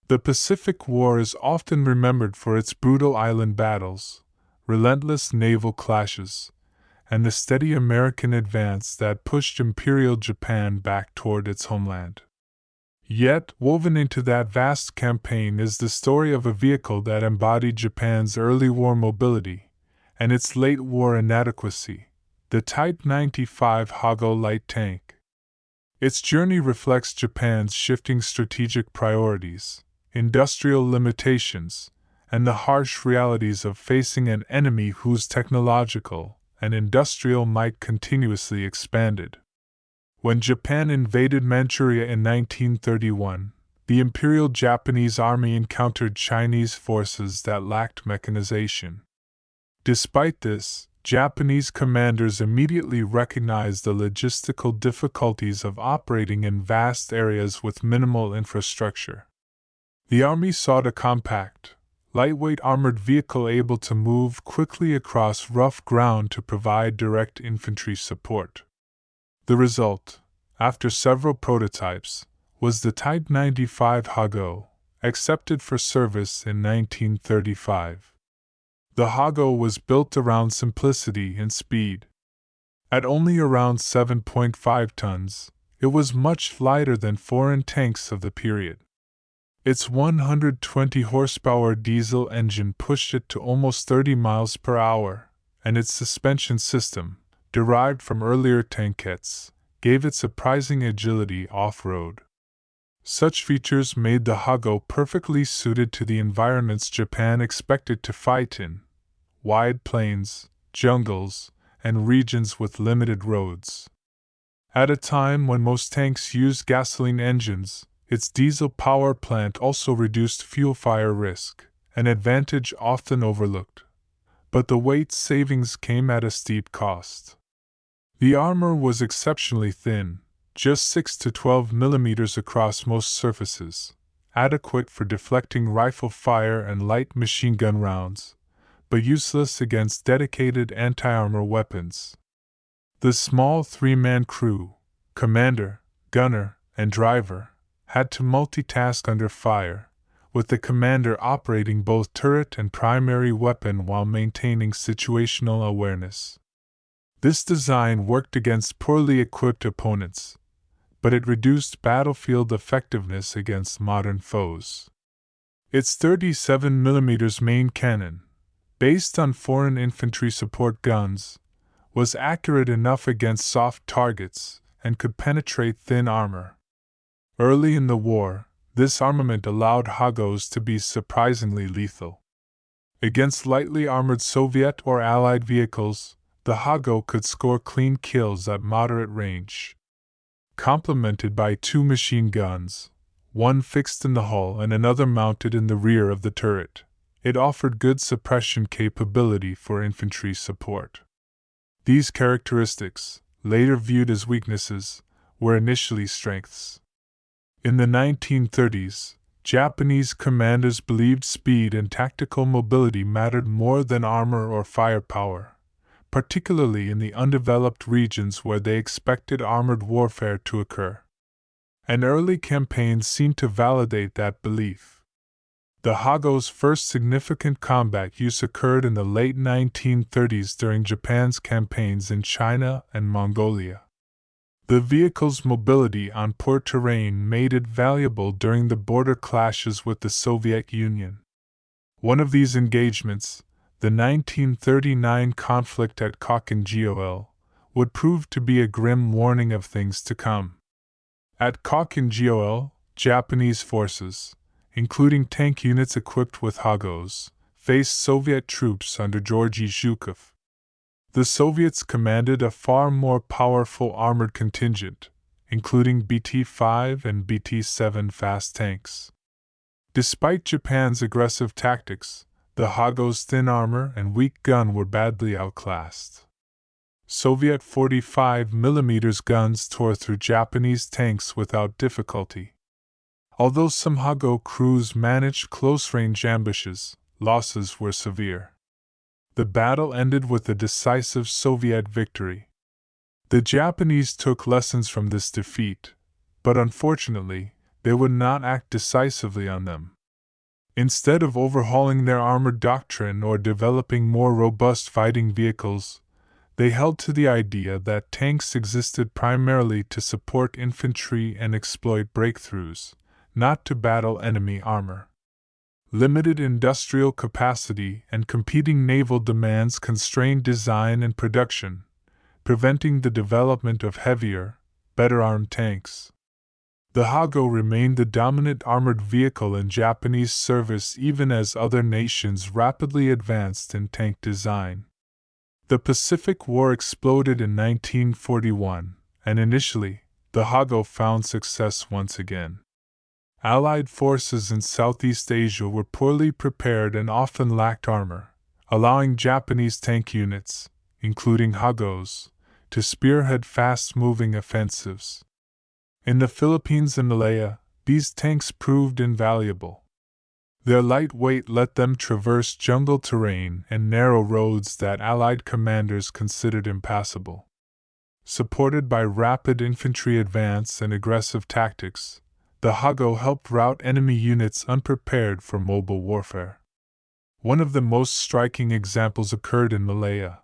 The Pacific War is often remembered for its brutal island battles, relentless naval clashes, and the steady American advance that pushed Imperial Japan back toward its homeland. Yet, woven into that vast campaign is the story of a vehicle that embodied Japan's early war mobility and its late war inadequacy, the Type 95 Hago light tank. Its journey reflects Japan's shifting strategic priorities, industrial limitations, and the harsh realities of facing an enemy whose technological and industrial might continuously expanded. When Japan invaded Manchuria in 1931, the Imperial Japanese Army encountered Chinese forces that lacked mechanization. Despite this, Japanese commanders immediately recognized the logistical difficulties of operating in vast areas with minimal infrastructure. The Army sought a compact, lightweight armored vehicle able to move quickly across rough ground to provide direct infantry support. The result, after several prototypes, was the Type 95 Hago, accepted for service in 1935. The Hago was built around simplicity and speed. At only around 7.5 tons, it was much lighter than foreign tanks of the period. Its 120 horsepower diesel engine pushed it to almost 30 miles per hour, and its suspension system, derived from earlier tankettes, gave it surprising agility off-road. Such features made the Hago perfectly suited to the environments Japan expected to fight in: wide plains, jungles, and regions with limited roads. At a time when most tanks used gasoline engines, its diesel power plant also reduced fuel fire risk, an advantage often overlooked. But the weight savings came at a steep cost. The armor was exceptionally thin, just 6 to 12 millimeters across most surfaces, adequate for deflecting rifle fire and light machine gun rounds, but useless against dedicated anti-armor weapons. The small three-man crew, commander, gunner, and driver, had to multitask under fire, with the commander operating both turret and primary weapon while maintaining situational awareness. This design worked against poorly equipped opponents, but it reduced battlefield effectiveness against modern foes. Its 37mm main cannon, based on foreign infantry support guns, was accurate enough against soft targets and could penetrate thin armor. Early in the war, this armament allowed Hagos to be surprisingly lethal. Against lightly armored Soviet or Allied vehicles, the Hago could score clean kills at moderate range. Complemented by 2 machine guns, one fixed in the hull and another mounted in the rear of the turret, it offered good suppression capability for infantry support. These characteristics, later viewed as weaknesses, were initially strengths. In the 1930s, Japanese commanders believed speed and tactical mobility mattered more than armor or firepower, particularly in the undeveloped regions where they expected armored warfare to occur. And early campaigns seemed to validate that belief. The Hago's first significant combat use occurred in the late 1930s during Japan's campaigns in China and Mongolia. The vehicle's mobility on poor terrain made it valuable during the border clashes with the Soviet Union. One of these engagements, the 1939 conflict at Kokkinjeol, would prove to be a grim warning of things to come. At Kokkinjeol, Japanese forces, including tank units equipped with Hagos, faced Soviet troops under Georgy Zhukov. The Soviets commanded a far more powerful armored contingent, including BT-5 and BT-7 fast tanks. Despite Japan's aggressive tactics, the Hago's thin armor and weak gun were badly outclassed. Soviet 45mm guns tore through Japanese tanks without difficulty. Although some Hago crews managed close-range ambushes, losses were severe. The battle ended with a decisive Soviet victory. The Japanese took lessons from this defeat, but unfortunately, they would not act decisively on them. Instead of overhauling their armored doctrine or developing more robust fighting vehicles, they held to the idea that tanks existed primarily to support infantry and exploit breakthroughs, not to battle enemy armor. Limited industrial capacity and competing naval demands constrained design and production, preventing the development of heavier, better armed tanks. The Hago remained the dominant armored vehicle in Japanese service even as other nations rapidly advanced in tank design. The Pacific War exploded in 1941, and initially, the Hago found success once again. Allied forces in Southeast Asia were poorly prepared and often lacked armor, allowing Japanese tank units, including Hagos, to spearhead fast-moving offensives. In the Philippines and Malaya, these tanks proved invaluable. Their light weight let them traverse jungle terrain and narrow roads that Allied commanders considered impassable. Supported by rapid infantry advance and aggressive tactics, the Hago helped rout enemy units unprepared for mobile warfare. One of the most striking examples occurred in Malaya,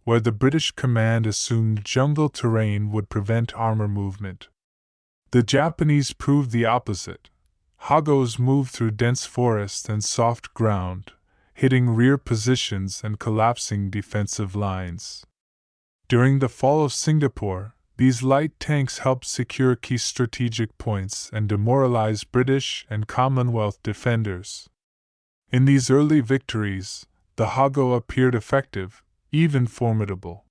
where the British command assumed jungle terrain would prevent armor movement. The Japanese proved the opposite. Hagos moved through dense forest and soft ground, hitting rear positions and collapsing defensive lines. During the fall of Singapore, these light tanks helped secure key strategic points and demoralize British and Commonwealth defenders. In these early victories, the Hago appeared effective, even formidable.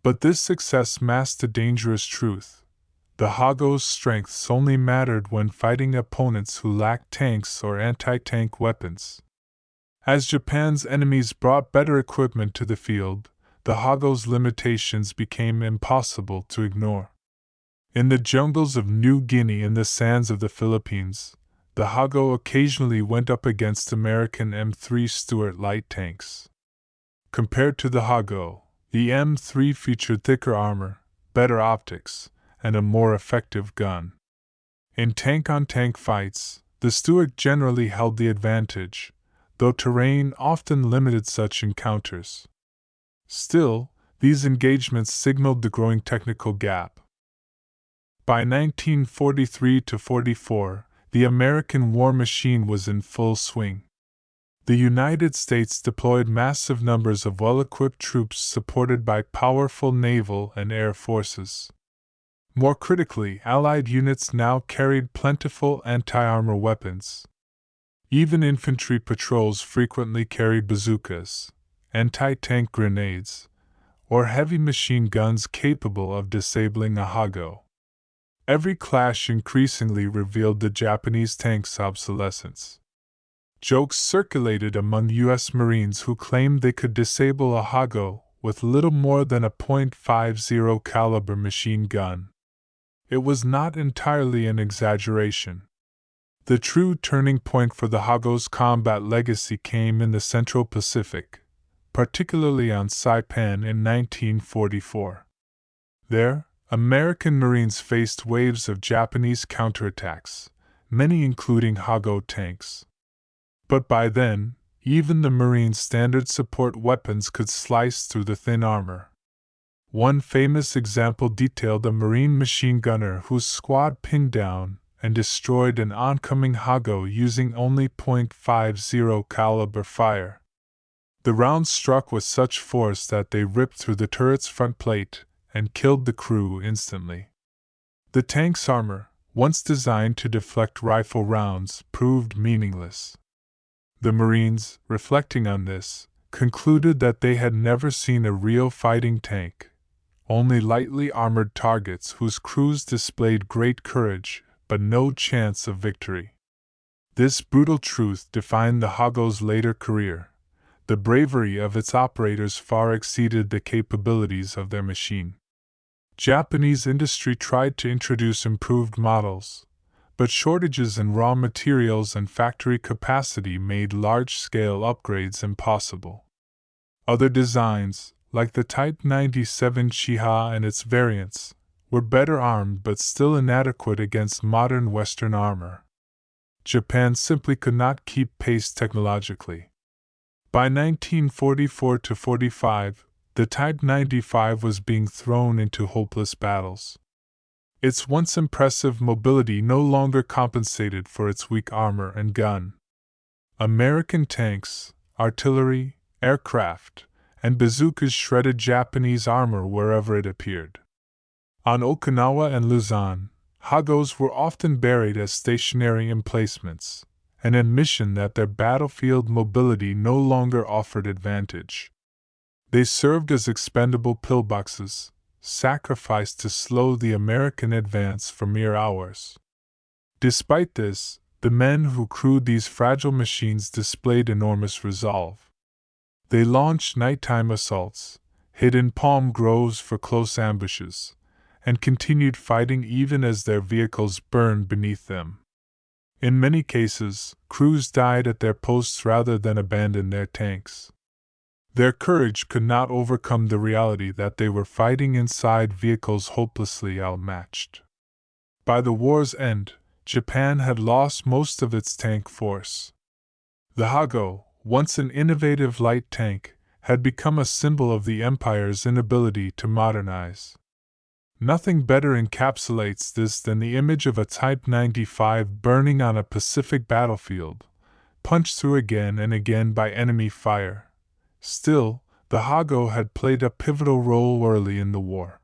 But this success masked a dangerous truth. The Hago's strengths only mattered when fighting opponents who lacked tanks or anti-tank weapons. As Japan's enemies brought better equipment to the field, the Hago's limitations became impossible to ignore. In the jungles of New Guinea and the sands of the Philippines, the Hago occasionally went up against American M3 Stuart light tanks. Compared to the Hago, the M3 featured thicker armor, better optics, and a more effective gun. In tank-on-tank fights, the Stuart generally held the advantage, though terrain often limited such encounters. Still, these engagements signaled the growing technical gap. By 1943–44, the American war machine was in full swing. The United States deployed massive numbers of well-equipped troops supported by powerful naval and air forces. More critically, Allied units now carried plentiful anti-armor weapons. Even infantry patrols frequently carried bazookas, anti-tank grenades, or heavy machine guns capable of disabling a Hago. Every clash increasingly revealed the Japanese tank's obsolescence. Jokes circulated among U.S. Marines who claimed they could disable a Hago with little more than a .50 caliber machine gun. It was not entirely an exaggeration. The true turning point for the Hago's combat legacy came in the Central Pacific, particularly on Saipan in 1944. There, American Marines faced waves of Japanese counterattacks, many including Hago tanks. But by then, even the Marines' standard support weapons could slice through the thin armor. One famous example detailed a Marine machine gunner whose squad pinned down and destroyed an oncoming Hago using only .50 caliber fire. The rounds struck with such force that they ripped through the turret's front plate and killed the crew instantly. The tank's armor, once designed to deflect rifle rounds, proved meaningless. The Marines, reflecting on this, concluded that they had never seen a real fighting tank, only lightly armored targets whose crews displayed great courage but no chance of victory. This brutal truth defined the Hago's later career. The bravery of its operators far exceeded the capabilities of their machine. Japanese industry tried to introduce improved models, but shortages in raw materials and factory capacity made large-scale upgrades impossible. Other designs, like the Type 97 Chiha and its variants, were better armed but still inadequate against modern Western armor. Japan simply could not keep pace technologically. By 1944–45, the Type 95 was being thrown into hopeless battles. Its once impressive mobility no longer compensated for its weak armor and gun. American tanks, artillery, aircraft, and bazookas shredded Japanese armor wherever it appeared. On Okinawa and Luzon, Hagos were often buried as stationary emplacements, an admission that their battlefield mobility no longer offered advantage. They served as expendable pillboxes, sacrificed to slow the American advance for mere hours. Despite this, the men who crewed these fragile machines displayed enormous resolve. They launched nighttime assaults, hid in palm groves for close ambushes, and continued fighting even as their vehicles burned beneath them. In many cases, crews died at their posts rather than abandon their tanks. Their courage could not overcome the reality that they were fighting inside vehicles hopelessly outmatched. By the war's end, Japan had lost most of its tank force. The Hago, once an innovative light tank, had become a symbol of the empire's inability to modernize. Nothing better encapsulates this than the image of a Type 95 burning on a Pacific battlefield, punched through again and again by enemy fire. Still, the Hago had played a pivotal role early in the war.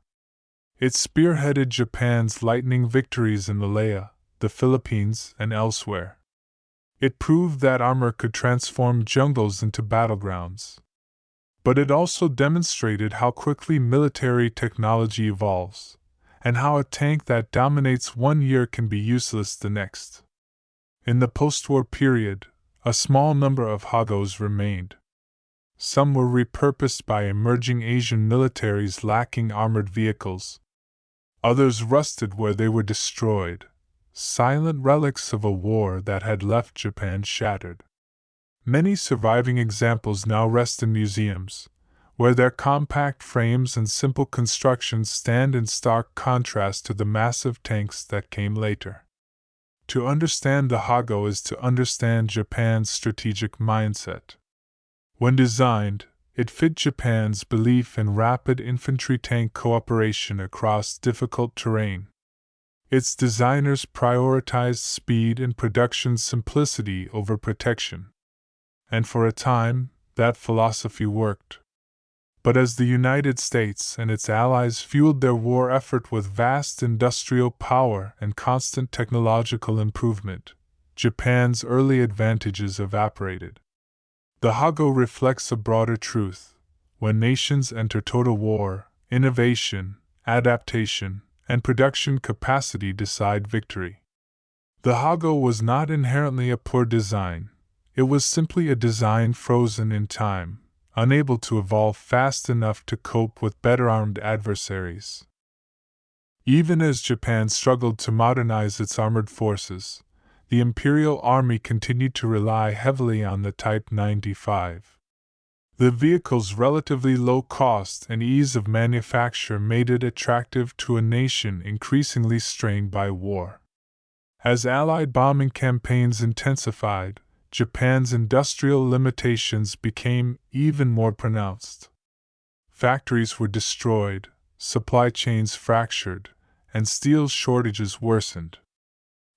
It spearheaded Japan's lightning victories in Malaya, the Philippines, and elsewhere. It proved that armor could transform jungles into battlegrounds. But it also demonstrated how quickly military technology evolves, and how a tank that dominates one year can be useless the next. In the post-war period, a small number of Hagos remained. Some were repurposed by emerging Asian militaries lacking armored vehicles. Others rusted where they were destroyed, silent relics of a war that had left Japan shattered. Many surviving examples now rest in museums, where their compact frames and simple constructions stand in stark contrast to the massive tanks that came later. To understand the Hago is to understand Japan's strategic mindset. When designed, it fit Japan's belief in rapid infantry-tank cooperation across difficult terrain. Its designers prioritized speed and production simplicity over protection. And for a time, that philosophy worked. But as the United States and its allies fueled their war effort with vast industrial power and constant technological improvement, Japan's early advantages evaporated. The Hago reflects a broader truth. When nations enter total war, innovation, adaptation, and production capacity decide victory. The Hago was not inherently a poor design. It was simply a design frozen in time, unable to evolve fast enough to cope with better-armed adversaries. Even as Japan struggled to modernize its armored forces, the Imperial Army continued to rely heavily on the Type 95. The vehicle's relatively low cost and ease of manufacture made it attractive to a nation increasingly strained by war. As Allied bombing campaigns intensified, Japan's industrial limitations became even more pronounced. Factories were destroyed, supply chains fractured, and steel shortages worsened.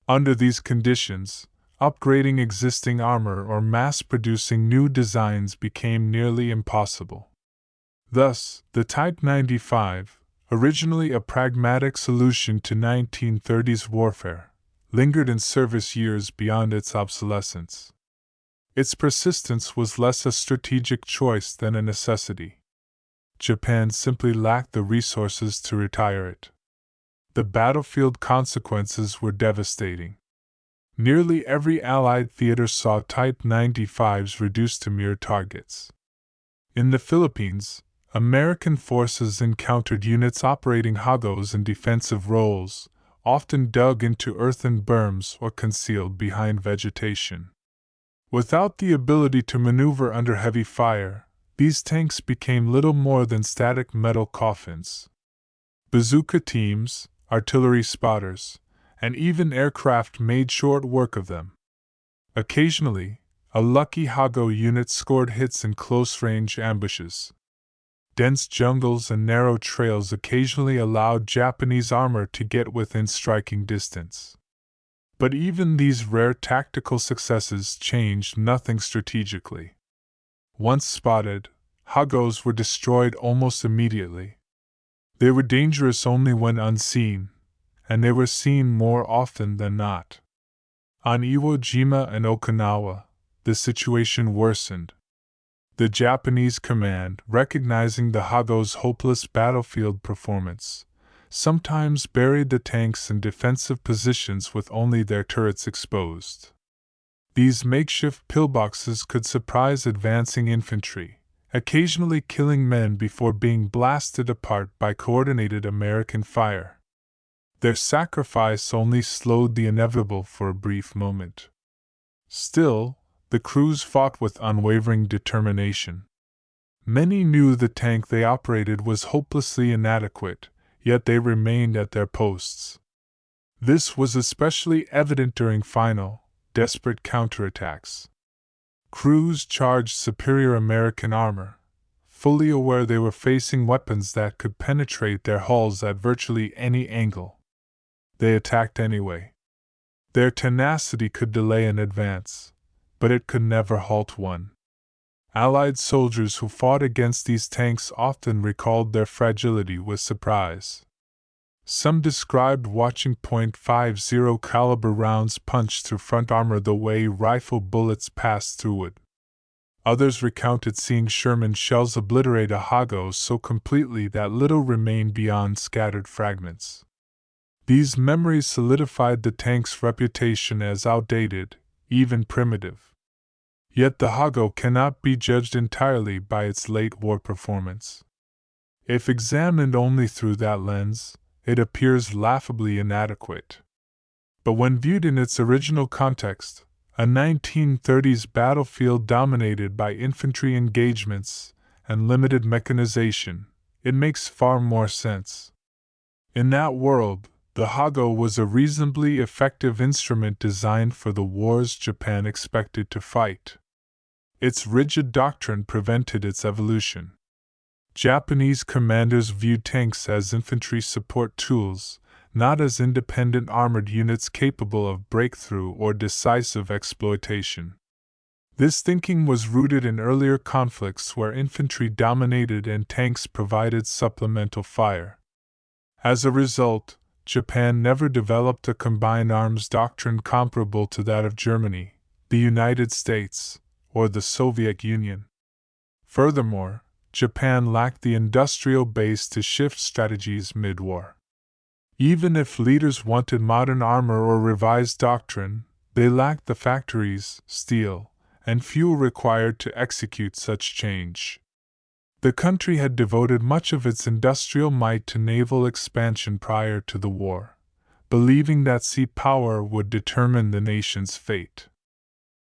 Under these conditions, upgrading existing armor or mass-producing new designs became nearly impossible. Thus, the Type 95, originally a pragmatic solution to 1930s warfare, lingered in service years beyond its obsolescence. Its persistence was less a strategic choice than a necessity. Japan simply lacked the resources to retire it. The battlefield consequences were devastating. Nearly every Allied theater saw Type 95s reduced to mere targets. In the Philippines, American forces encountered units operating Hagos in defensive roles, often dug into earthen berms or concealed behind vegetation. Without the ability to maneuver under heavy fire, these tanks became little more than static metal coffins. Bazooka teams, artillery spotters, and even aircraft made short work of them. Occasionally, a lucky Hago unit scored hits in close-range ambushes. Dense jungles and narrow trails occasionally allowed Japanese armor to get within striking distance. But even these rare tactical successes changed nothing strategically. Once spotted, Hagos were destroyed almost immediately. They were dangerous only when unseen, and they were seen more often than not. On Iwo Jima and Okinawa, the situation worsened. The Japanese command, recognizing the Hago's hopeless battlefield performance, sometimes buried the tanks in defensive positions with only their turrets exposed. These makeshift pillboxes could surprise advancing infantry, occasionally killing men before being blasted apart by coordinated American fire. Their sacrifice only slowed the inevitable for a brief moment. Still, the crews fought with unwavering determination. Many knew the tank they operated was hopelessly inadequate, yet they remained at their posts. This was especially evident during final, desperate counterattacks. Crews charged superior American armor, fully aware they were facing weapons that could penetrate their hulls at virtually any angle. They attacked anyway. Their tenacity could delay an advance, but it could never halt one. Allied soldiers who fought against these tanks often recalled their fragility with surprise. Some described watching .50 caliber rounds punch through front armor the way rifle bullets passed through it. Others recounted seeing Sherman shells obliterate a Hago so completely that little remained beyond scattered fragments. These memories solidified the tank's reputation as outdated, even primitive. Yet the Hago cannot be judged entirely by its late war performance. If examined only through that lens, it appears laughably inadequate. But when viewed in its original context, a 1930s battlefield dominated by infantry engagements and limited mechanization, it makes far more sense. In that world, the Hago was a reasonably effective instrument designed for the wars Japan expected to fight. Its rigid doctrine prevented its evolution. Japanese commanders viewed tanks as infantry support tools, not as independent armored units capable of breakthrough or decisive exploitation. This thinking was rooted in earlier conflicts where infantry dominated and tanks provided supplemental fire. As a result, Japan never developed a combined arms doctrine comparable to that of Germany, the United States, or the Soviet Union. Furthermore, Japan lacked the industrial base to shift strategies mid-war. Even if leaders wanted modern armor or revised doctrine, they lacked the factories, steel, and fuel required to execute such change. The country had devoted much of its industrial might to naval expansion prior to the war, believing that sea power would determine the nation's fate.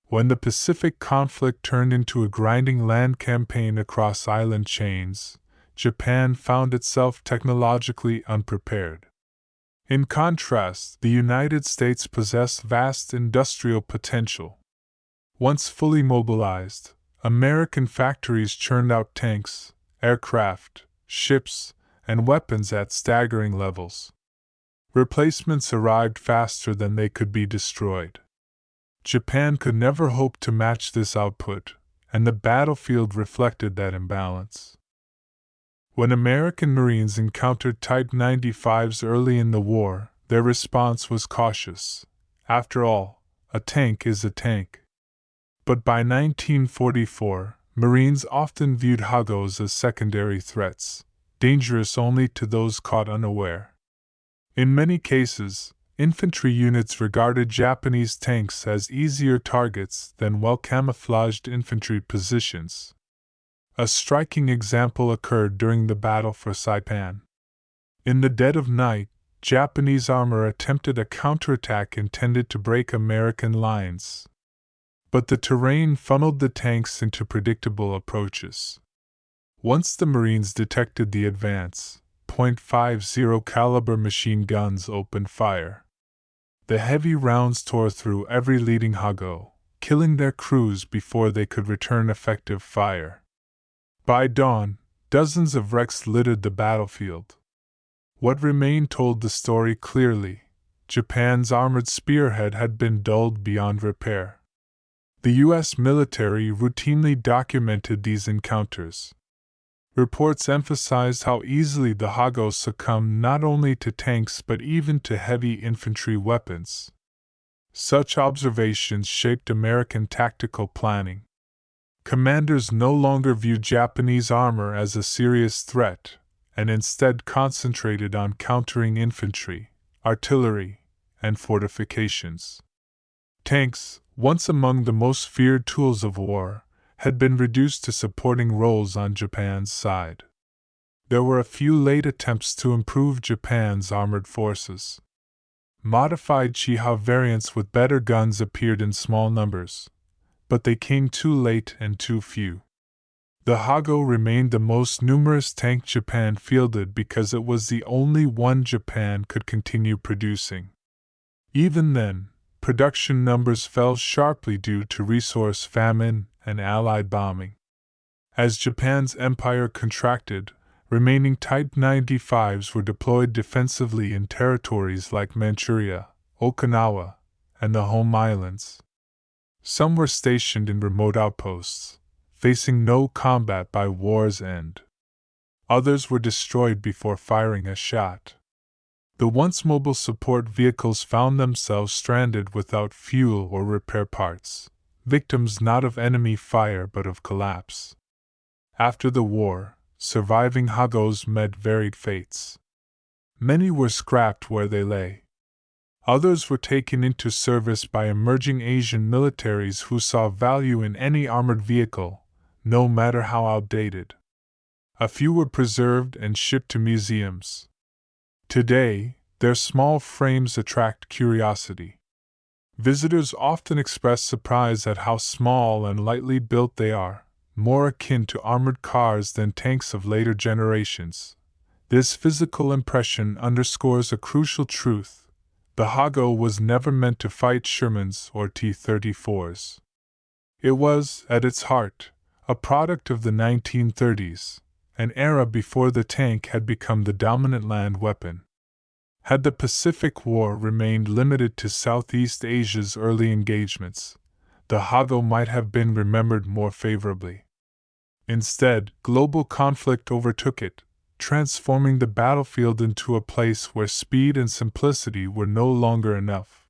When the Pacific conflict turned into a grinding land campaign across island chains, Japan found itself technologically unprepared. In contrast, the United States possessed vast industrial potential. Once fully mobilized, American factories churned out tanks, aircraft, ships, and weapons at staggering levels. Replacements arrived faster than they could be destroyed. Japan could never hope to match this output, and the battlefield reflected that imbalance. When American Marines encountered Type 95s early in the war, their response was cautious. After all, a tank is a tank. But by 1944, Marines often viewed Hagos as secondary threats, dangerous only to those caught unaware. In many cases, infantry units regarded Japanese tanks as easier targets than well-camouflaged infantry positions. A striking example occurred during the battle for Saipan. In the dead of night, Japanese armor attempted a counterattack intended to break American lines. But the terrain funneled the tanks into predictable approaches. Once the Marines detected the advance, .50 caliber machine guns opened fire. The heavy rounds tore through every leading Hago, killing their crews before they could return effective fire. By dawn, dozens of wrecks littered the battlefield. What remained told the story clearly. Japan's armored spearhead had been dulled beyond repair. The U.S. military routinely documented these encounters. Reports emphasized how easily the Hago succumbed not only to tanks but even to heavy infantry weapons. Such observations shaped American tactical planning. Commanders no longer viewed Japanese armor as a serious threat, and instead concentrated on countering infantry, artillery, and fortifications. Tanks, once among the most feared tools of war, had been reduced to supporting roles on Japan's side. There were a few late attempts to improve Japan's armored forces. Modified Chiha variants with better guns appeared in small numbers, but they came too late and too few. The Hago remained the most numerous tank Japan fielded because it was the only one Japan could continue producing. Even then, production numbers fell sharply due to resource famine and Allied bombing. As Japan's empire contracted, remaining Type 95s were deployed defensively in territories like Manchuria, Okinawa, and the Home Islands. Some were stationed in remote outposts, facing no combat by war's end. Others were destroyed before firing a shot. The once mobile support vehicles found themselves stranded without fuel or repair parts, victims not of enemy fire but of collapse. After the war, surviving Hagos met varied fates. Many were scrapped where they lay. Others were taken into service by emerging Asian militaries who saw value in any armored vehicle, no matter how outdated. A few were preserved and shipped to museums. Today, their small frames attract curiosity. Visitors often express surprise at how small and lightly built they are, more akin to armored cars than tanks of later generations. This physical impression underscores a crucial truth: the Hago was never meant to fight Shermans or T-34s. It was, at its heart, a product of the 1930s, an era before the tank had become the dominant land weapon. Had the Pacific War remained limited to Southeast Asia's early engagements, the Hago might have been remembered more favorably. Instead, global conflict overtook it, transforming the battlefield into a place where speed and simplicity were no longer enough.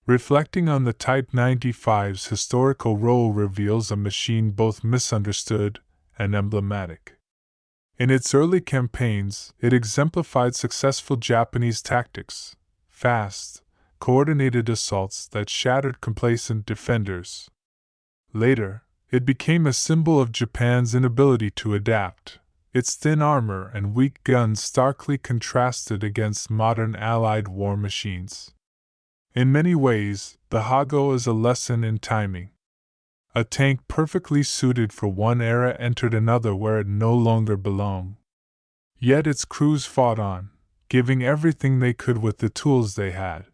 Reflecting on the Type 95's historical role reveals a machine both misunderstood and emblematic. In its early campaigns, it exemplified successful Japanese tactics: fast, coordinated assaults that shattered complacent defenders. Later, it became a symbol of Japan's inability to adapt, its thin armor and weak guns starkly contrasted against modern Allied war machines. In many ways, the Hago is a lesson in timing. A tank perfectly suited for one era entered another where it no longer belonged. Yet its crews fought on, giving everything they could with the tools they had.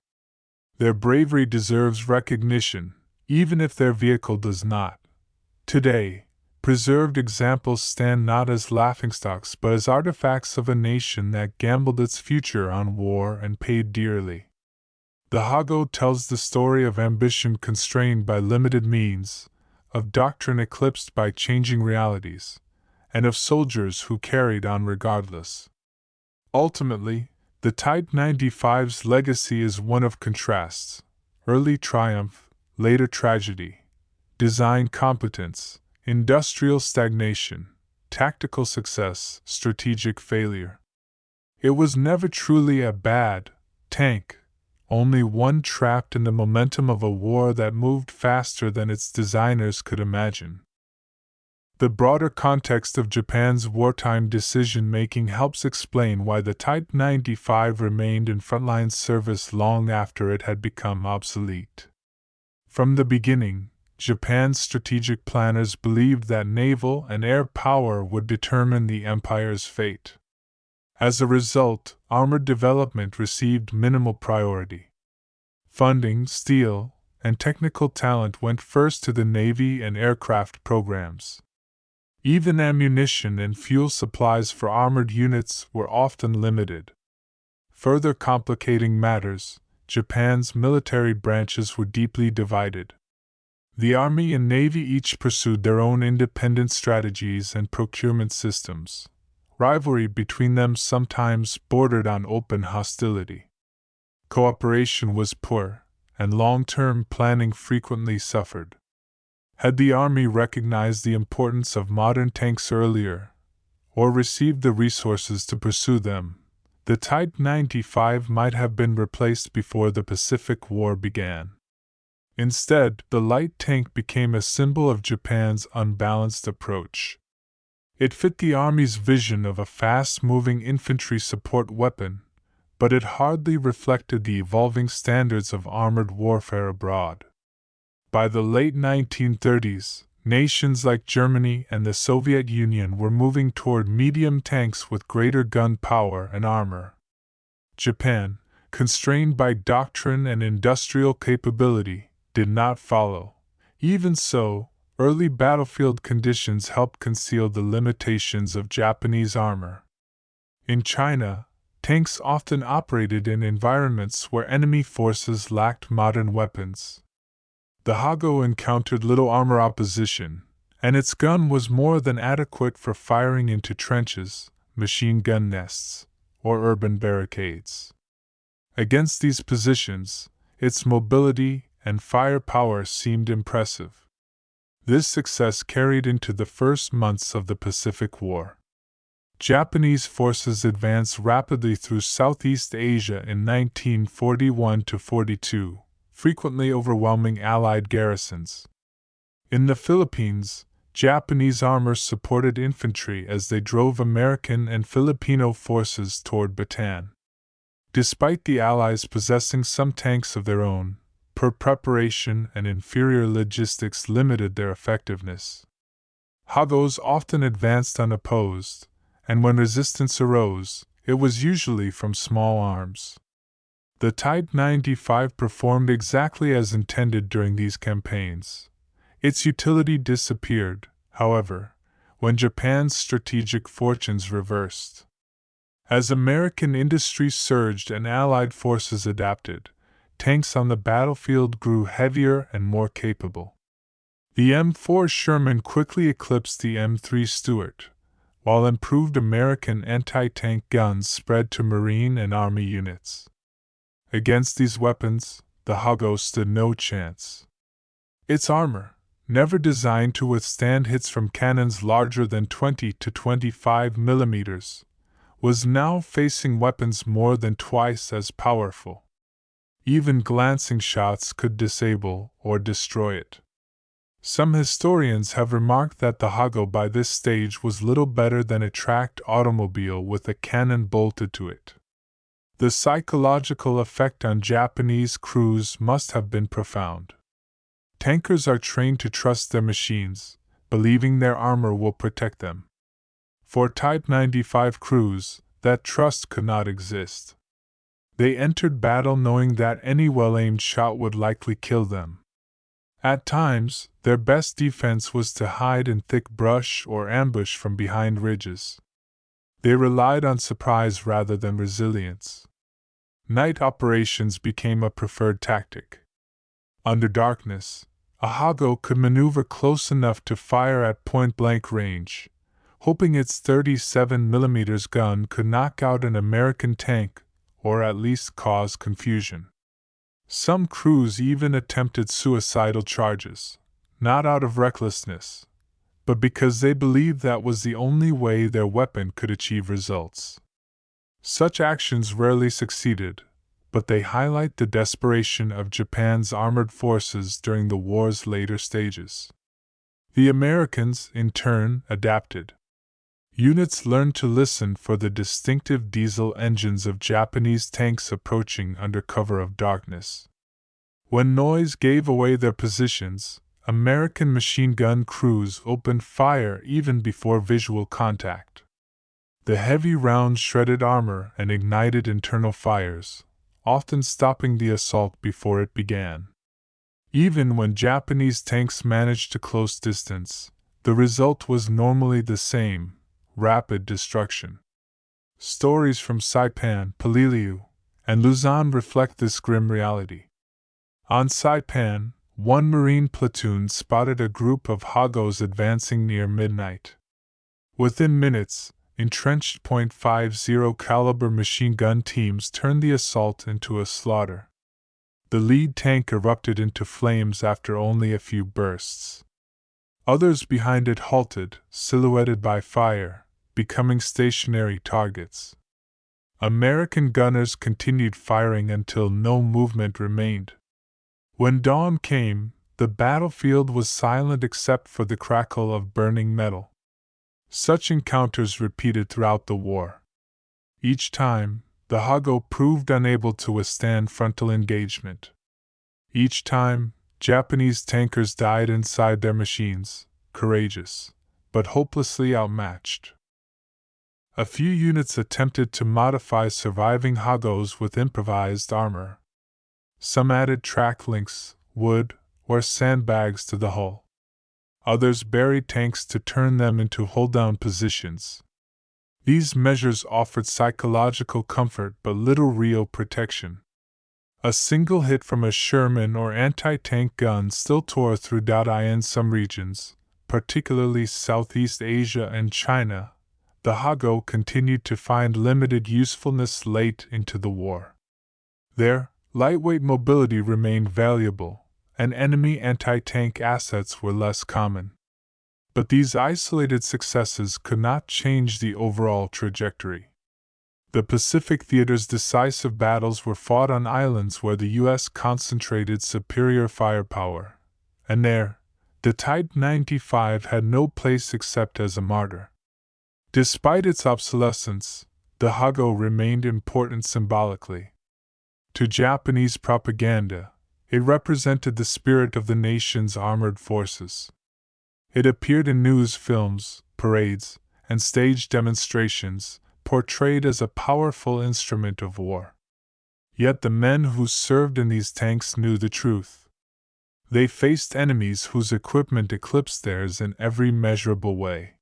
Their bravery deserves recognition, even if their vehicle does not. Today, preserved examples stand not as laughingstocks but as artifacts of a nation that gambled its future on war and paid dearly. The Hago tells the story of ambition constrained by limited means, of doctrine eclipsed by changing realities, and of soldiers who carried on regardless. Ultimately, the Type 95's legacy is one of contrasts: early triumph, later tragedy, design competence, industrial stagnation, tactical success, strategic failure. It was never truly a bad tank, only one trapped in the momentum of a war that moved faster than its designers could imagine. The broader context of Japan's wartime decision-making helps explain why the Type 95 remained in frontline service long after it had become obsolete. From the beginning, Japan's strategic planners believed that naval and air power would determine the empire's fate. As a result, armored development received minimal priority. Funding, steel, and technical talent went first to the Navy and aircraft programs. Even ammunition and fuel supplies for armored units were often limited. Further complicating matters, Japan's military branches were deeply divided. The Army and Navy each pursued their own independent strategies and procurement systems. Rivalry between them sometimes bordered on open hostility. Cooperation was poor, and long-term planning frequently suffered. Had the Army recognized the importance of modern tanks earlier, or received the resources to pursue them, the Type 95 might have been replaced before the Pacific War began. Instead, the light tank became a symbol of Japan's unbalanced approach. It fit the Army's vision of a fast-moving infantry support weapon, but it hardly reflected the evolving standards of armored warfare abroad. By the late 1930s, nations like Germany and the Soviet Union were moving toward medium tanks with greater gun power and armor. Japan, constrained by doctrine and industrial capability, did not follow. Even so, early battlefield conditions helped conceal the limitations of Japanese armor. In China, tanks often operated in environments where enemy forces lacked modern weapons. The Hago encountered little armor opposition, and its gun was more than adequate for firing into trenches, machine gun nests, or urban barricades. Against these positions, its mobility and firepower seemed impressive. This success carried into the first months of the Pacific War. Japanese forces advanced rapidly through Southeast Asia in 1941–42, frequently overwhelming Allied garrisons. In the Philippines, Japanese armor supported infantry as they drove American and Filipino forces toward Bataan. Despite the Allies possessing some tanks of their own, poor preparation and inferior logistics limited their effectiveness. Hagos often advanced unopposed, and when resistance arose, it was usually from small arms. The Type 95 performed exactly as intended during these campaigns. Its utility disappeared, however, when Japan's strategic fortunes reversed. As American industry surged and Allied forces adapted, tanks on the battlefield grew heavier and more capable. The M4 Sherman quickly eclipsed the M3 Stuart, while improved American anti-tank guns spread to Marine and Army units. Against these weapons, the Hago stood no chance. Its armor, never designed to withstand hits from cannons larger than 20 to 25 millimeters, was now facing weapons more than twice as powerful. Even glancing shots could disable or destroy it. Some historians have remarked that the Hago by this stage was little better than a tracked automobile with a cannon bolted to it. The psychological effect on Japanese crews must have been profound. Tankers are trained to trust their machines, believing their armor will protect them. For Type 95 crews, that trust could not exist. They entered battle knowing that any well-aimed shot would likely kill them. At times, their best defense was to hide in thick brush or ambush from behind ridges. They relied on surprise rather than resilience. Night operations became a preferred tactic. Under darkness, a Hago could maneuver close enough to fire at point-blank range, hoping its 37mm gun could knock out an American tank or at least cause confusion. Some crews even attempted suicidal charges, not out of recklessness, but because they believed that was the only way their weapon could achieve results. Such actions rarely succeeded, but they highlight the desperation of Japan's armored forces during the war's later stages. The Americans, in turn, adapted. Units learned to listen for the distinctive diesel engines of Japanese tanks approaching under cover of darkness. When noise gave away their positions, American machine gun crews opened fire even before visual contact. The heavy rounds shredded armor and ignited internal fires, often stopping the assault before it began. Even when Japanese tanks managed to close distance, the result was normally the same: rapid destruction. Stories from Saipan, Peleliu, and Luzon reflect this grim reality. On Saipan, one Marine platoon spotted a group of Hagos advancing near midnight. Within minutes, entrenched .50 caliber machine gun teams turned the assault into a slaughter. The lead tank erupted into flames after only a few bursts. Others behind it halted, silhouetted by fire, becoming stationary targets. American gunners continued firing until no movement remained. When dawn came, the battlefield was silent except for the crackle of burning metal. Such encounters repeated throughout the war. Each time, the Hago proved unable to withstand frontal engagement. Each time, Japanese tankers died inside their machines, courageous, but hopelessly outmatched. A few units attempted to modify surviving Hagos with improvised armor. Some added track links, wood, or sandbags to the hull. Others buried tanks to turn them into hold-down positions. These measures offered psychological comfort but little real protection. A single hit from a Sherman or anti-tank gun still tore through in some regions, particularly Southeast Asia and China. The Hago continued to find limited usefulness late into the war. Their lightweight mobility remained valuable, and enemy anti-tank assets were less common. But these isolated successes could not change the overall trajectory. The Pacific theater's decisive battles were fought on islands where the U.S. concentrated superior firepower, and there, the Type 95 had no place except as a martyr. Despite its obsolescence, the Hago remained important symbolically. To Japanese propaganda, it represented the spirit of the nation's armored forces. It appeared in news films, parades, and stage demonstrations, portrayed as a powerful instrument of war. Yet the men who served in these tanks knew the truth. They faced enemies whose equipment eclipsed theirs in every measurable way.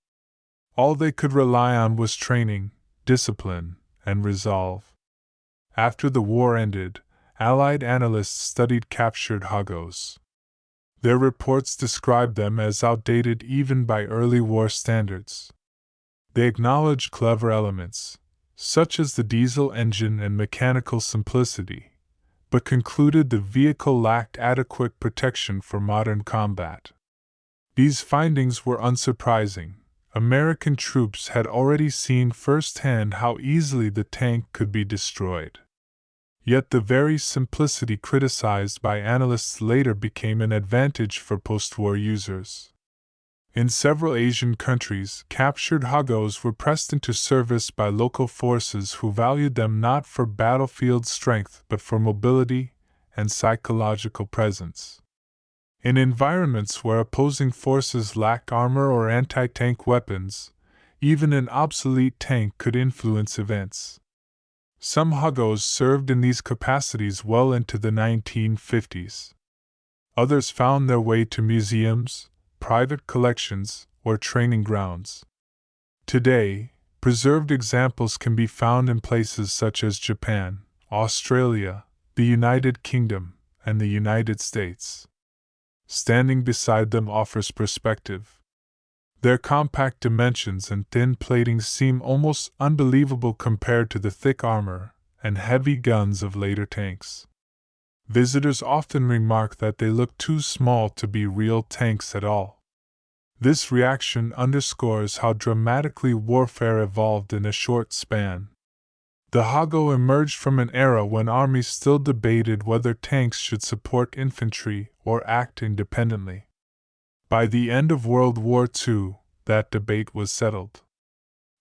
All they could rely on was training, discipline, and resolve. After the war ended, Allied analysts studied captured Hagos. Their reports described them as outdated even by early war standards. They acknowledged clever elements, such as the diesel engine and mechanical simplicity, but concluded the vehicle lacked adequate protection for modern combat. These findings were unsurprising. American troops had already seen firsthand how easily the tank could be destroyed. Yet the very simplicity criticized by analysts later became an advantage for post-war users. In several Asian countries, captured Hagos were pressed into service by local forces who valued them not for battlefield strength but for mobility and psychological presence. In environments where opposing forces lacked armor or anti-tank weapons, even an obsolete tank could influence events. Some Hagos served in these capacities well into the 1950s. Others found their way to museums, private collections, or training grounds. Today, preserved examples can be found in places such as Japan, Australia, the United Kingdom, and the United States. Standing beside them offers perspective. Their compact dimensions and thin plating seem almost unbelievable compared to the thick armor and heavy guns of later tanks. Visitors often remark that they look too small to be real tanks at all. This reaction underscores how dramatically warfare evolved in a short span. The Hago emerged from an era when armies still debated whether tanks should support infantry or act independently. By the end of World War II, that debate was settled.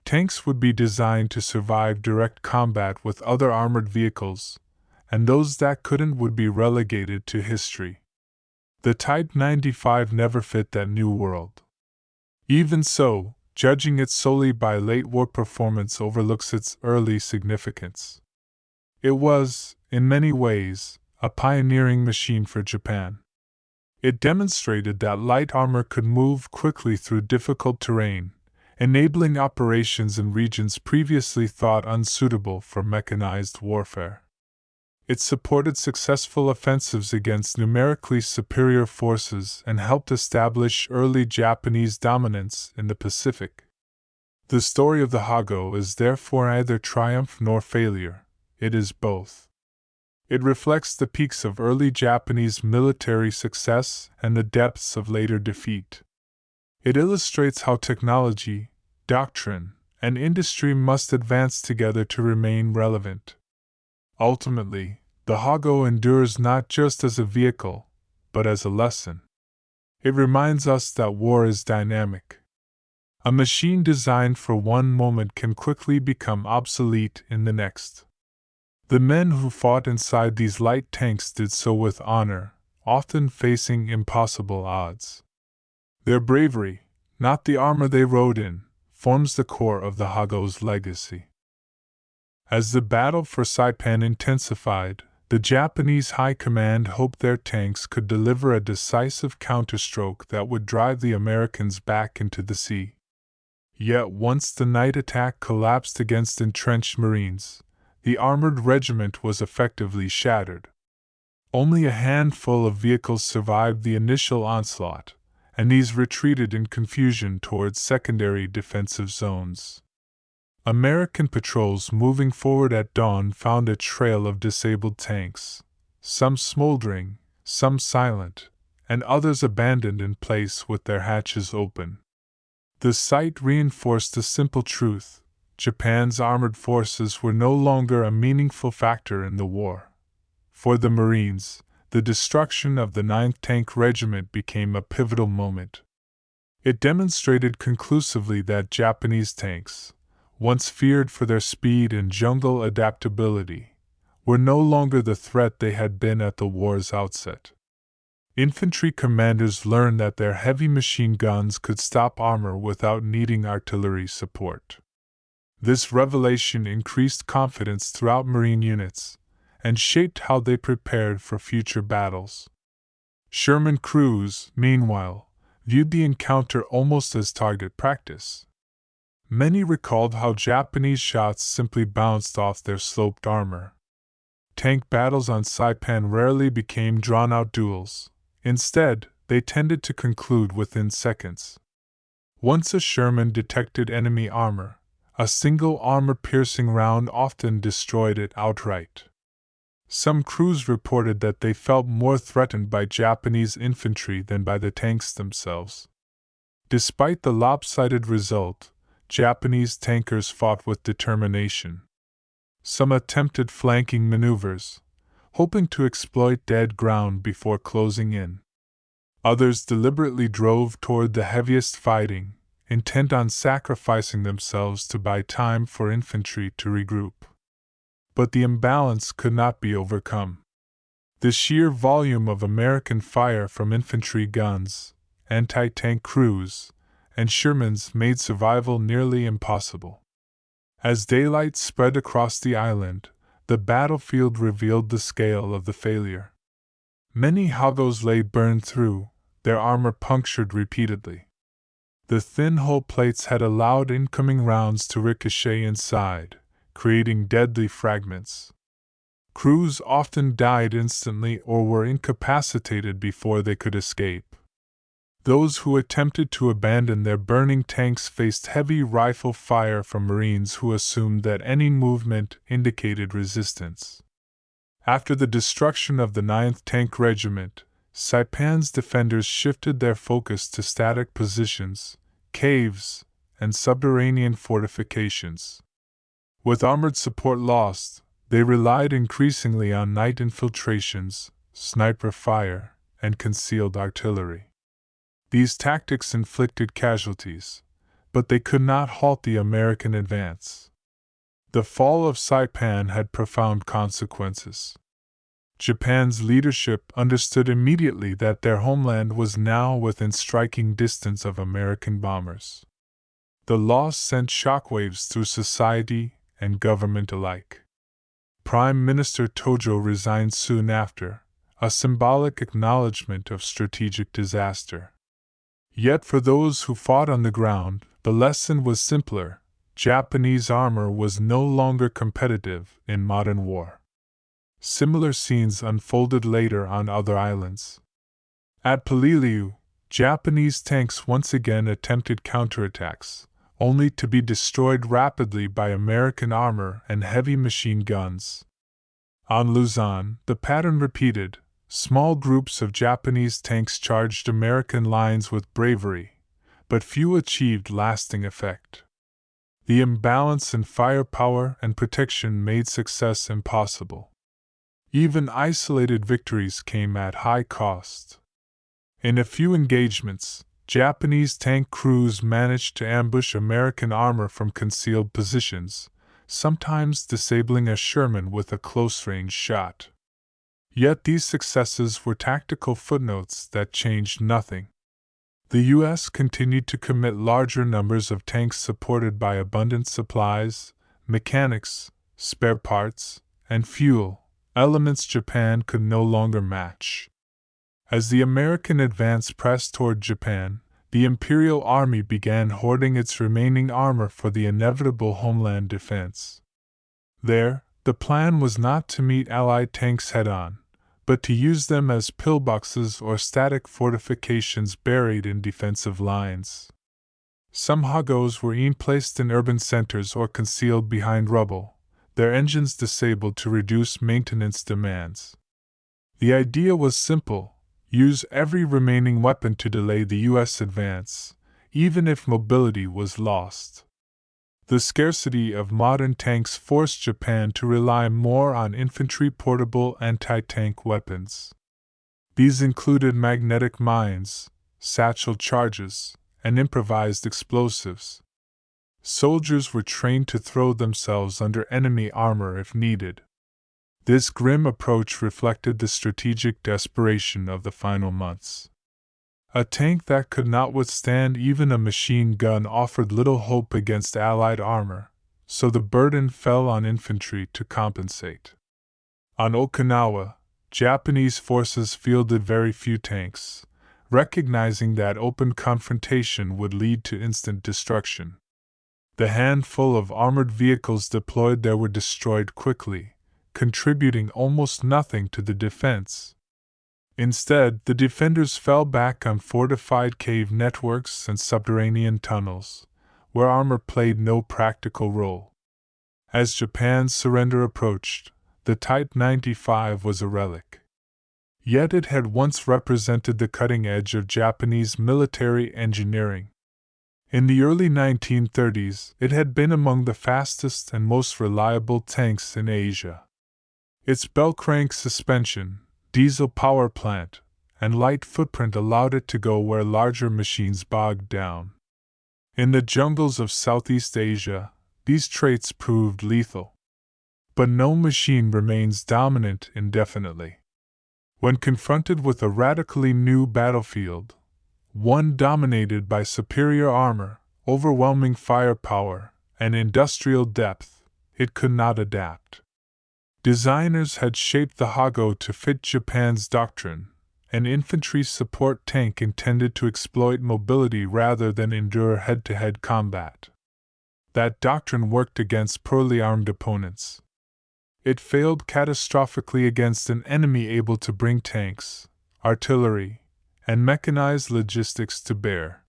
Tanks would be designed to survive direct combat with other armored vehicles, and those that couldn't would be relegated to history. The Type 95 never fit that new world. Even so, judging it solely by late war performance overlooks its early significance. It was, in many ways, a pioneering machine for Japan. It demonstrated that light armor could move quickly through difficult terrain, enabling operations in regions previously thought unsuitable for mechanized warfare. It supported successful offensives against numerically superior forces and helped establish early Japanese dominance in the Pacific. The story of the Hago is therefore neither triumph nor failure, it is both. It reflects the peaks of early Japanese military success and the depths of later defeat. It illustrates how technology, doctrine, and industry must advance together to remain relevant. Ultimately, the Hago endures not just as a vehicle, but as a lesson. It reminds us that war is dynamic. A machine designed for one moment can quickly become obsolete in the next. The men who fought inside these light tanks did so with honor, often facing impossible odds. Their bravery, not the armor they rode in, forms the core of the Hago's legacy. As the battle for Saipan intensified, the Japanese High Command hoped their tanks could deliver a decisive counterstroke that would drive the Americans back into the sea. Yet once the night attack collapsed against entrenched Marines, the armored regiment was effectively shattered. Only a handful of vehicles survived the initial onslaught, and these retreated in confusion towards secondary defensive zones. American patrols moving forward at dawn found a trail of disabled tanks, some smoldering, some silent, and others abandoned in place with their hatches open. The sight reinforced the simple truth: Japan's armored forces were no longer a meaningful factor in the war. For the Marines, the destruction of the 9th Tank Regiment became a pivotal moment. It demonstrated conclusively that Japanese tanks, once feared for their speed and jungle adaptability, were no longer the threat they had been at the war's outset. Infantry commanders learned that their heavy machine guns could stop armor without needing artillery support. This revelation increased confidence throughout Marine units and shaped how they prepared for future battles. Sherman crews, meanwhile, viewed the encounter almost as target practice. Many recalled how Japanese shots simply bounced off their sloped armor. Tank battles on Saipan rarely became drawn-out duels. Instead, they tended to conclude within seconds. Once a Sherman detected enemy armor, a single armor-piercing round often destroyed it outright. Some crews reported that they felt more threatened by Japanese infantry than by the tanks themselves. Despite the lopsided result, Japanese tankers fought with determination. Some attempted flanking maneuvers, hoping to exploit dead ground before closing in. Others deliberately drove toward the heaviest fighting, intent on sacrificing themselves to buy time for infantry to regroup. But the imbalance could not be overcome. The sheer volume of American fire from infantry guns, anti-tank crews, and Shermans made survival nearly impossible. As daylight spread across the island, the battlefield revealed the scale of the failure. Many Hagos lay burned through, their armor punctured repeatedly. The thin hull plates had allowed incoming rounds to ricochet inside, creating deadly fragments. Crews often died instantly or were incapacitated before they could escape. Those who attempted to abandon their burning tanks faced heavy rifle fire from Marines who assumed that any movement indicated resistance. After the destruction of the 9th Tank Regiment, Saipan's defenders shifted their focus to static positions, caves, and subterranean fortifications. With armored support lost, they relied increasingly on night infiltrations, sniper fire, and concealed artillery. These tactics inflicted casualties, but they could not halt the American advance. The fall of Saipan had profound consequences. Japan's leadership understood immediately that their homeland was now within striking distance of American bombers. The loss sent shockwaves through society and government alike. Prime Minister Tojo resigned soon after, a symbolic acknowledgement of strategic disaster. Yet for those who fought on the ground, the lesson was simpler: Japanese armor was no longer competitive in modern war. Similar scenes unfolded later on other islands. At Peleliu, Japanese tanks once again attempted counterattacks, only to be destroyed rapidly by American armor and heavy machine guns. On Luzon, the pattern repeated. Small groups of Japanese tanks charged American lines with bravery, but few achieved lasting effect. The imbalance in firepower and protection made success impossible. Even isolated victories came at high cost. In a few engagements, Japanese tank crews managed to ambush American armor from concealed positions, sometimes disabling a Sherman with a close-range shot. Yet these successes were tactical footnotes that changed nothing. The U.S. continued to commit larger numbers of tanks supported by abundant supplies, mechanics, spare parts, and fuel, elements Japan could no longer match. As the American advance pressed toward Japan, the Imperial Army began hoarding its remaining armor for the inevitable homeland defense. There, the plan was not to meet Allied tanks head-on, but to use them as pillboxes or static fortifications buried in defensive lines. Some Hagos were even placed in urban centers or concealed behind rubble, their engines disabled to reduce maintenance demands. The idea was simple: use every remaining weapon to delay the U.S. advance, even if mobility was lost. The scarcity of modern tanks forced Japan to rely more on infantry portable anti-tank weapons. These included magnetic mines, satchel charges, and improvised explosives. Soldiers were trained to throw themselves under enemy armor if needed. This grim approach reflected the strategic desperation of the final months. A tank that could not withstand even a machine gun offered little hope against Allied armor, so the burden fell on infantry to compensate. On Okinawa, Japanese forces fielded very few tanks, recognizing that open confrontation would lead to instant destruction. The handful of armored vehicles deployed there were destroyed quickly, contributing almost nothing to the defense. Instead, the defenders fell back on fortified cave networks and subterranean tunnels, where armor played no practical role. As Japan's surrender approached, the Type 95 was a relic. Yet it had once represented the cutting edge of Japanese military engineering. In the early 1930s, it had been among the fastest and most reliable tanks in Asia. Its bell-crank suspension, diesel power plant, and light footprint allowed it to go where larger machines bogged down. In the jungles of Southeast Asia, these traits proved lethal. But no machine remains dominant indefinitely. When confronted with a radically new battlefield, one dominated by superior armor, overwhelming firepower, and industrial depth, it could not adapt. Designers had shaped the Hago to fit Japan's doctrine, an infantry support tank intended to exploit mobility rather than endure head-to-head combat. That doctrine worked against poorly armed opponents. It failed catastrophically against an enemy able to bring tanks, artillery, and mechanized logistics to bear.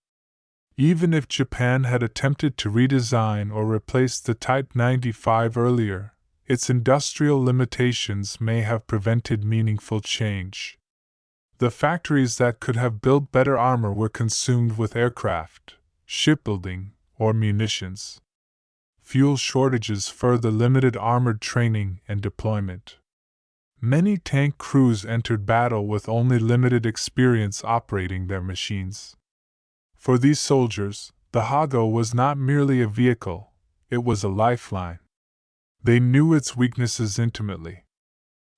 Even if Japan had attempted to redesign or replace the Type 95 earlier, its industrial limitations may have prevented meaningful change. The factories that could have built better armor were consumed with aircraft, shipbuilding, or munitions. Fuel shortages further limited armored training and deployment. Many tank crews entered battle with only limited experience operating their machines. For these soldiers, the Hago was not merely a vehicle, it was a lifeline. They knew its weaknesses intimately.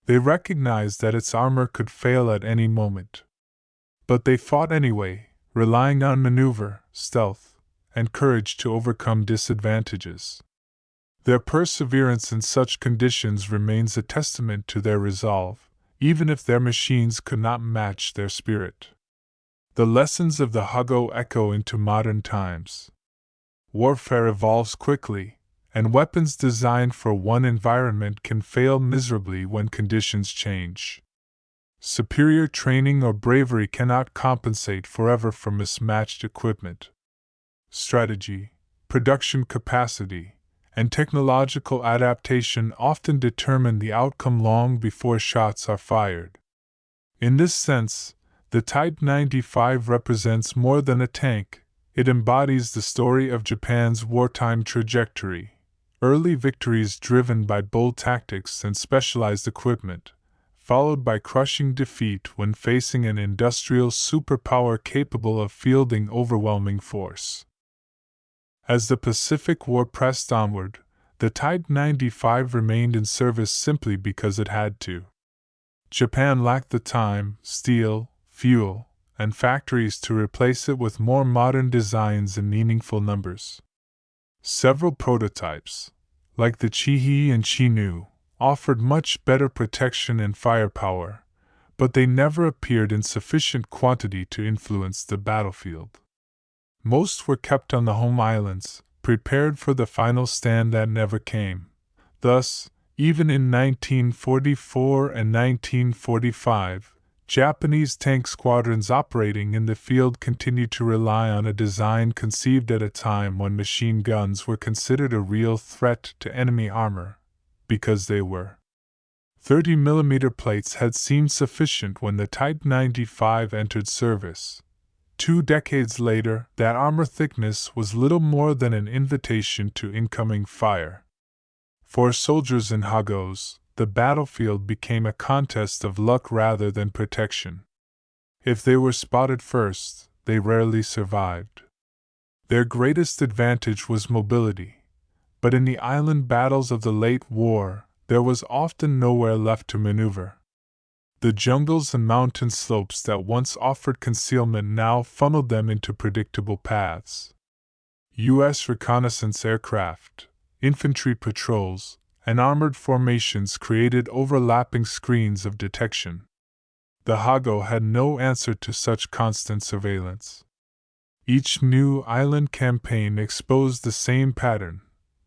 They recognized that its armor could fail at any moment. But they fought anyway, relying on maneuver, stealth, and courage to overcome disadvantages. Their perseverance in such conditions remains a testament to their resolve, even if their machines could not match their spirit. The lessons of the Hago echo into modern times. Warfare evolves quickly, and weapons designed for one environment can fail miserably when conditions change. Superior training or bravery cannot compensate forever for mismatched equipment. Strategy, production capacity, and technological adaptation often determine the outcome long before shots are fired. In this sense, the Type 95 represents more than a tank. It embodies the story of Japan's wartime trajectory. Early victories driven by bold tactics and specialized equipment, followed by crushing defeat when facing an industrial superpower capable of fielding overwhelming force. As the Pacific War pressed onward, the Type 95 remained in service simply because it had to. Japan lacked the time, steel, fuel, and factories to replace it with more modern designs in meaningful numbers. Several prototypes, like the Chihi and Chinu, offered much better protection and firepower, but they never appeared in sufficient quantity to influence the battlefield. Most were kept on the home islands, prepared for the final stand that never came. Thus, even in 1944 and 1945, Japanese tank squadrons operating in the field continued to rely on a design conceived at a time when machine guns were considered a real threat to enemy armor, because they were. 30mm plates had seemed sufficient when the Type 95 entered service. 2 decades later, that armor thickness was little more than an invitation to incoming fire. For soldiers in Hagos, the battlefield became a contest of luck rather than protection. If they were spotted first, they rarely survived. Their greatest advantage was mobility, but in the island battles of the late war, there was often nowhere left to maneuver. The jungles and mountain slopes that once offered concealment now funneled them into predictable paths. U.S. reconnaissance aircraft, infantry patrols, and armored formations created overlapping screens of detection. The Hago had no answer to such constant surveillance. Each new island campaign exposed the same pattern.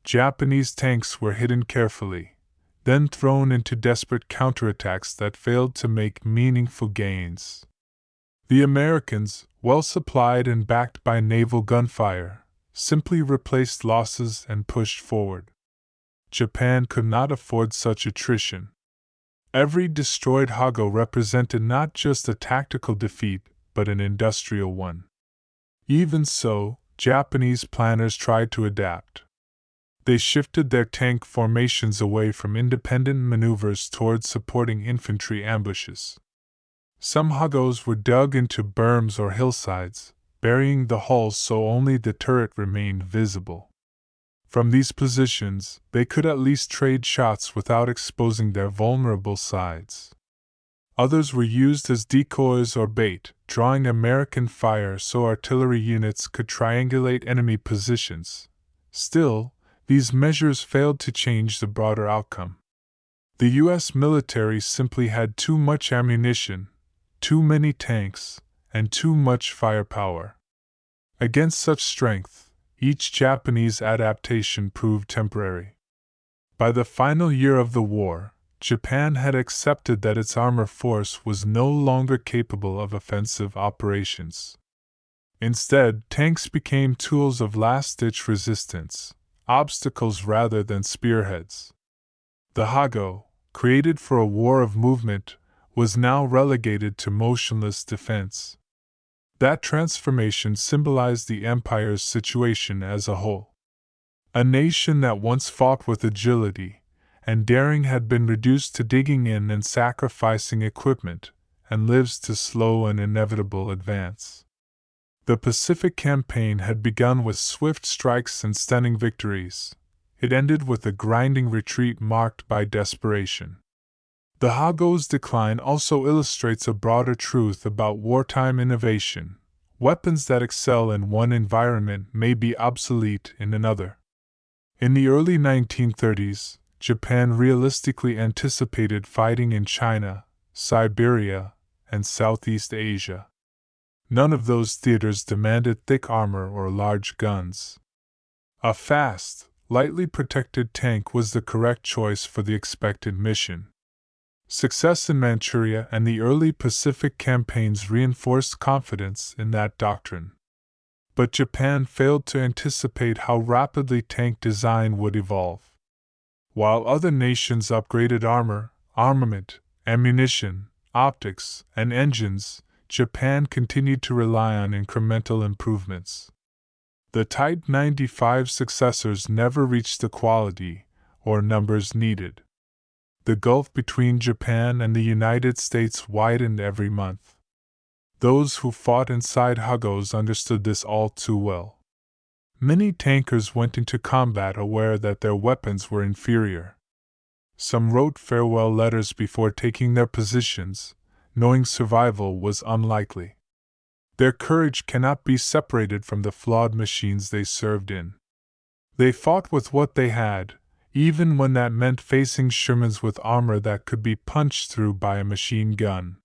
Japanese tanks were hidden carefully, then thrown into desperate counterattacks that failed to make meaningful gains. The Americans, well supplied and backed by naval gunfire, simply replaced losses and pushed forward. Japan could not afford such attrition. Every destroyed Hago represented not just a tactical defeat, but an industrial one. Even so, Japanese planners tried to adapt. They shifted their tank formations away from independent maneuvers towards supporting infantry ambushes. Some Hagos were dug into berms or hillsides, burying the hulls so only the turret remained visible. From these positions, they could at least trade shots without exposing their vulnerable sides. Others were used as decoys or bait, drawing American fire so artillery units could triangulate enemy positions. Still, these measures failed to change the broader outcome. The U.S. military simply had too much ammunition, too many tanks, and too much firepower. Against such strength, each Japanese adaptation proved temporary. By the final year of the war, Japan had accepted that its armor force was no longer capable of offensive operations. Instead, tanks became tools of last-ditch resistance, obstacles rather than spearheads. The Hago, created for a war of movement, was now relegated to motionless defense. That transformation symbolized the empire's situation as a whole. A nation that once fought with agility and daring had been reduced to digging in and sacrificing equipment, and lives to slow and inevitable advance. The Pacific Campaign had begun with swift strikes and stunning victories. It ended with a grinding retreat marked by desperation. The Hago's decline also illustrates a broader truth about wartime innovation. Weapons that excel in one environment may be obsolete in another. In the early 1930s, Japan realistically anticipated fighting in China, Siberia, and Southeast Asia. None of those theaters demanded thick armor or large guns. A fast, lightly protected tank was the correct choice for the expected mission. Success in Manchuria and the early Pacific campaigns reinforced confidence in that doctrine. But Japan failed to anticipate how rapidly tank design would evolve. While other nations upgraded armor, armament, ammunition, optics, and engines, Japan continued to rely on incremental improvements. The Type 95 successors never reached the quality or numbers needed. The gulf between Japan and the United States widened every month. Those who fought inside Hagos understood this all too well. Many tankers went into combat aware that their weapons were inferior. Some wrote farewell letters before taking their positions, knowing survival was unlikely. Their courage cannot be separated from the flawed machines they served in. They fought with what they had, even when that meant facing Shermans with armor that could be punched through by a machine gun.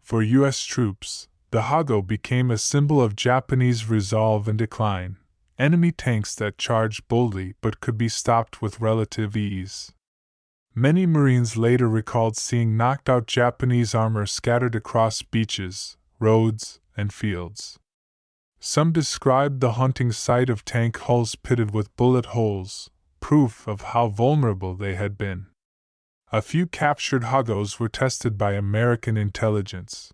For U.S. troops, the Hago became a symbol of Japanese resolve and decline, enemy tanks that charged boldly but could be stopped with relative ease. Many Marines later recalled seeing knocked-out Japanese armor scattered across beaches, roads, and fields. Some described the haunting sight of tank hulls pitted with bullet holes, proof of how vulnerable they had been. A few captured Hagos were tested by American intelligence.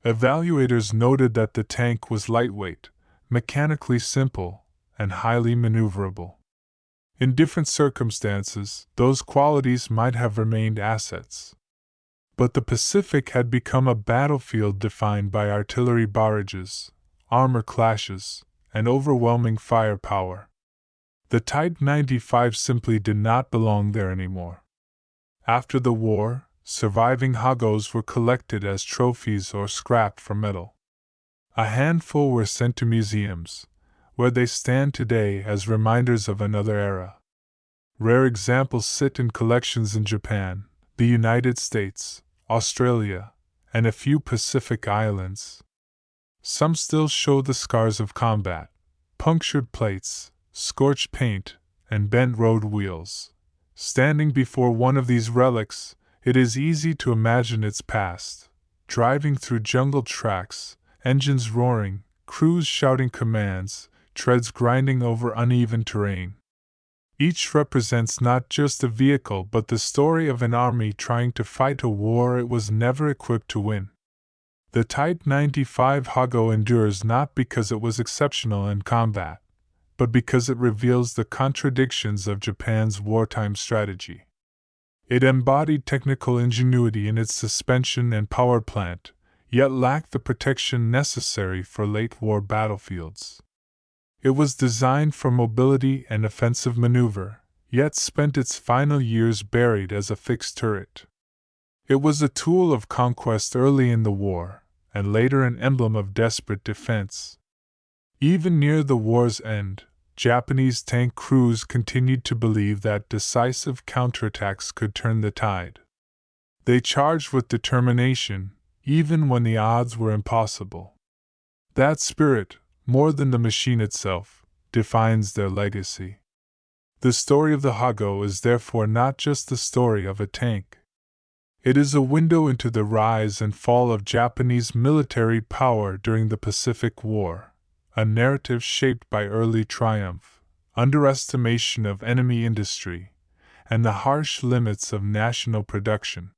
Evaluators noted that the tank was lightweight, mechanically simple, and highly maneuverable. In different circumstances, those qualities might have remained assets. But the Pacific had become a battlefield defined by artillery barrages, armor clashes, and overwhelming firepower. The Type 95 simply did not belong there anymore. After the war, surviving Hagos were collected as trophies or scrapped for metal. A handful were sent to museums, where they stand today as reminders of another era. Rare examples sit in collections in Japan, the United States, Australia, and a few Pacific islands. Some still show the scars of combat, punctured plates, scorched paint, and bent road wheels. Standing before one of these relics, it is easy to imagine its past, driving through jungle tracks, engines roaring, crews shouting commands, treads grinding over uneven terrain. Each represents not just a vehicle but the story of an army trying to fight a war it was never equipped to win. The Type 95 Hago endures not because it was exceptional in combat, but because it reveals the contradictions of Japan's wartime strategy. It embodied technical ingenuity in its suspension and power plant, yet lacked the protection necessary for late-war battlefields. It was designed for mobility and offensive maneuver, yet spent its final years buried as a fixed turret. It was a tool of conquest early in the war, and later an emblem of desperate defense. Even near the war's end, Japanese tank crews continued to believe that decisive counterattacks could turn the tide. They charged with determination, even when the odds were impossible. That spirit, more than the machine itself, defines their legacy. The story of the Hago is therefore not just the story of a tank. It is a window into the rise and fall of Japanese military power during the Pacific War, a narrative shaped by early triumph, underestimation of enemy industry, and the harsh limits of national production.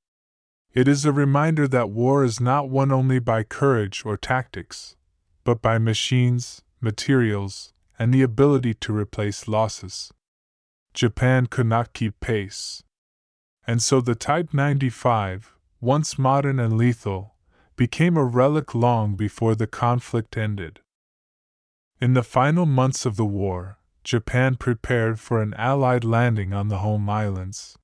It is a reminder that war is not won only by courage or tactics, but by machines, materials, and the ability to replace losses. Japan could not keep pace. And so the Type 95, once modern and lethal, became a relic long before the conflict ended. In the final months of the war, Japan prepared for an Allied landing on the home islands.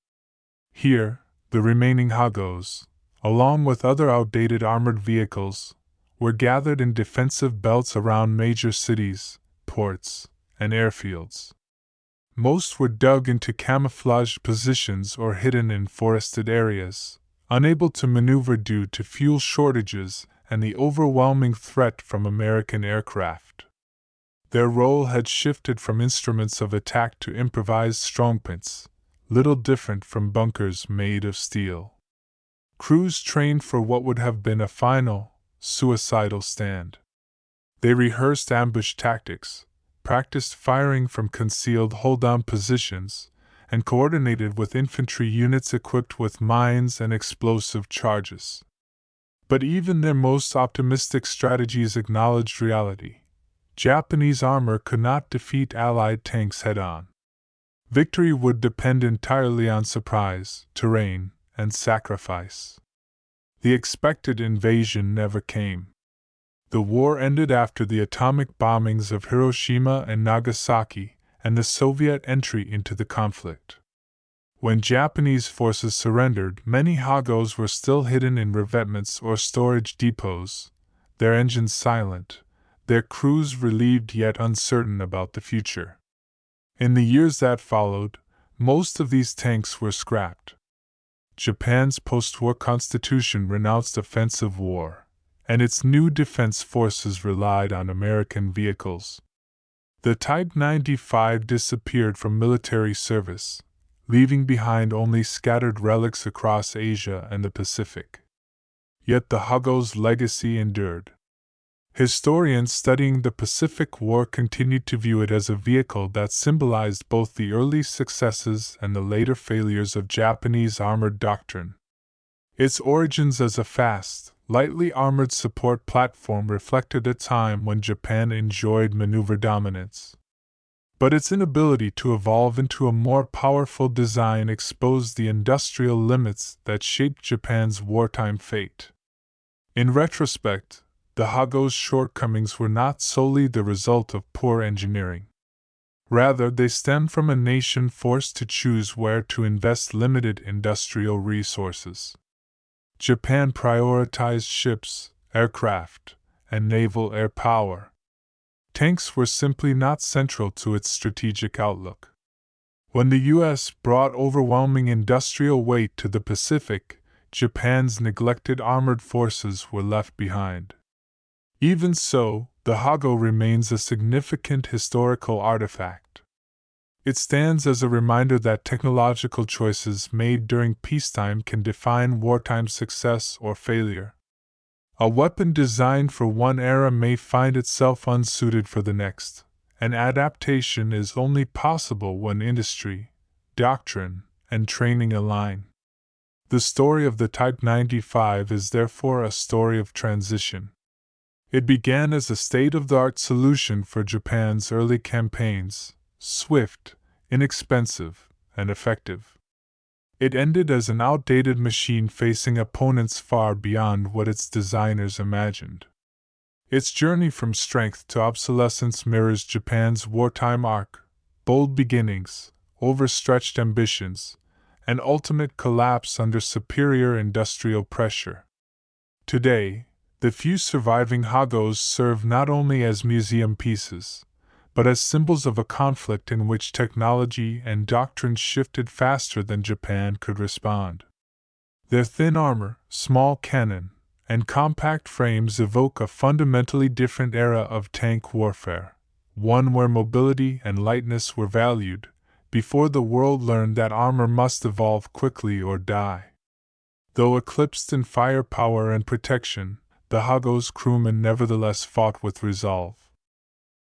Here, the remaining Hagos, along with other outdated armored vehicles, were gathered in defensive belts around major cities, ports, and airfields. Most were dug into camouflaged positions or hidden in forested areas, unable to maneuver due to fuel shortages and the overwhelming threat from American aircraft. Their role had shifted from instruments of attack to improvised strongpoints, little different from bunkers made of steel. Crews trained for what would have been a final, suicidal stand. They rehearsed ambush tactics, practiced firing from concealed hold-on positions, and coordinated with infantry units equipped with mines and explosive charges. But even their most optimistic strategies acknowledged reality. Japanese armor could not defeat Allied tanks head-on. Victory would depend entirely on surprise, terrain, and sacrifice. The expected invasion never came. The war ended after the atomic bombings of Hiroshima and Nagasaki and the Soviet entry into the conflict. When Japanese forces surrendered, many Hagos were still hidden in revetments or storage depots, their engines silent, their crews relieved yet uncertain about the future. In the years that followed, most of these tanks were scrapped. Japan's post-war constitution renounced offensive war, and its new defense forces relied on American vehicles. The Type 95 disappeared from military service, leaving behind only scattered relics across Asia and the Pacific. Yet the Hago's legacy endured. Historians studying the Pacific War continued to view it as a vehicle that symbolized both the early successes and the later failures of Japanese armored doctrine. Its origins as a fast, lightly armored support platform reflected a time when Japan enjoyed maneuver dominance. But its inability to evolve into a more powerful design exposed the industrial limits that shaped Japan's wartime fate. In retrospect, the Hago's shortcomings were not solely the result of poor engineering. Rather, they stemmed from a nation forced to choose where to invest limited industrial resources. Japan prioritized ships, aircraft, and naval air power. Tanks were simply not central to its strategic outlook. When the U.S. brought overwhelming industrial weight to the Pacific, Japan's neglected armored forces were left behind. Even so, the Hago remains a significant historical artifact. It stands as a reminder that technological choices made during peacetime can define wartime success or failure. A weapon designed for one era may find itself unsuited for the next, and adaptation is only possible when industry, doctrine, and training align. The story of the Type 95 is therefore a story of transition. It began as a state-of-the-art solution for Japan's early campaigns, swift, inexpensive, and effective. It ended as an outdated machine facing opponents far beyond what its designers imagined. Its journey from strength to obsolescence mirrors Japan's wartime arc: bold beginnings, overstretched ambitions, and ultimate collapse under superior industrial pressure. Today, the few surviving Hagos serve not only as museum pieces, but as symbols of a conflict in which technology and doctrine shifted faster than Japan could respond. Their thin armor, small cannon, and compact frames evoke a fundamentally different era of tank warfare, one where mobility and lightness were valued, before the world learned that armor must evolve quickly or die. Though eclipsed in firepower and protection, the Hago's crewmen nevertheless fought with resolve.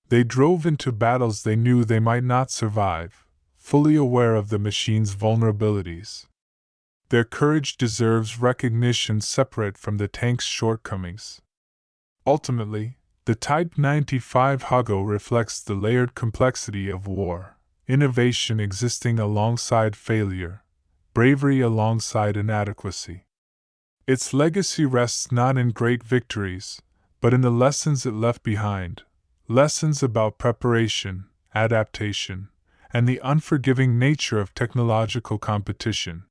They drove into battles they knew they might not survive, fully aware of the machine's vulnerabilities. Their courage deserves recognition separate from the tank's shortcomings. Ultimately, the Type 95 Hago reflects the layered complexity of war, innovation existing alongside failure, bravery alongside inadequacy. Its legacy rests not in great victories, but in the lessons it left behind, lessons about preparation, adaptation, and the unforgiving nature of technological competition.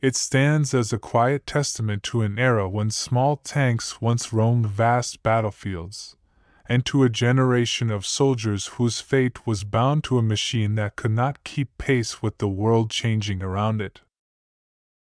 It stands as a quiet testament to an era when small tanks once roamed vast battlefields, and to a generation of soldiers whose fate was bound to a machine that could not keep pace with the world changing around it.